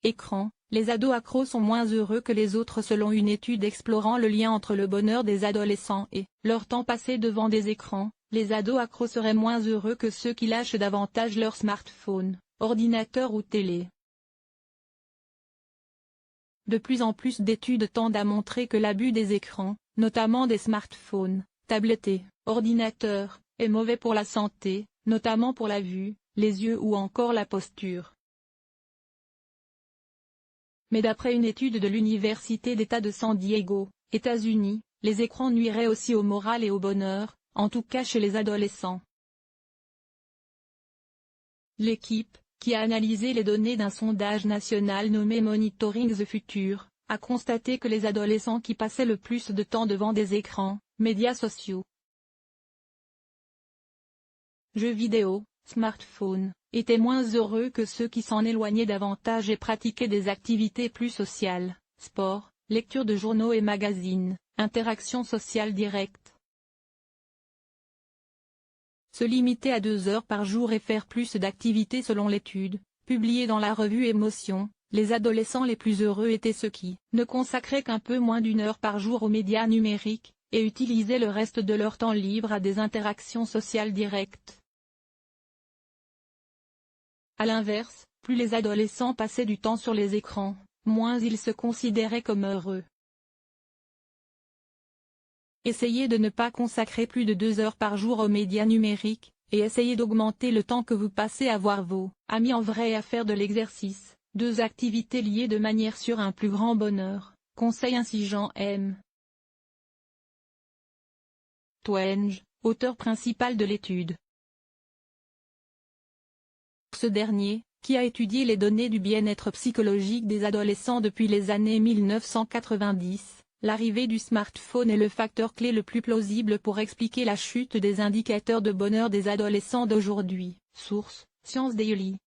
Écran, les ados accros sont moins heureux que les autres selon une étude explorant le lien entre le bonheur des adolescents et leur temps passé devant des écrans. Les ados accros seraient moins heureux que ceux qui lâchent davantage leur smartphone, ordinateur ou télé. De plus en plus d'études tendent à montrer que l'abus des écrans, notamment des smartphones, tablettes et ordinateurs, est mauvais pour la santé, notamment pour la vue, les yeux ou encore la posture. Mais d'après une étude de l'Université d'État de San Diego, États-Unis, les écrans nuiraient aussi au moral et au bonheur, en tout cas chez les adolescents. L'équipe, qui a analysé les données d'un sondage national nommé Monitoring the Future, a constaté que les adolescents qui passaient le plus de temps devant des écrans, médias sociaux, jeux vidéo, smartphones, étaient moins heureux que ceux qui s'en éloignaient davantage et pratiquaient des activités plus sociales, sport, lecture de journaux et magazines, interaction sociale directe. Se limiter à 2 heures par jour et faire plus d'activités selon l'étude, publiée dans la revue Émotion, les adolescents les plus heureux étaient ceux qui ne consacraient qu'un peu moins d'1 heure par jour aux médias numériques, et utilisaient le reste de leur temps libre à des interactions sociales directes. A l'inverse, plus les adolescents passaient du temps sur les écrans, moins ils se considéraient comme heureux. Essayez de ne pas consacrer plus de 2 heures par jour aux médias numériques, et essayez d'augmenter le temps que vous passez à voir vos amis en vrai et à faire de l'exercice, 2 activités liées de manière sur un plus grand bonheur, conseille ainsi Jean M. Twenge, auteur principal de l'étude. Ce dernier, qui a étudié les données du bien-être psychologique des adolescents depuis les années 1990, l'arrivée du smartphone est le facteur clé le plus plausible pour expliquer la chute des indicateurs de bonheur des adolescents d'aujourd'hui. Source: Science Daily.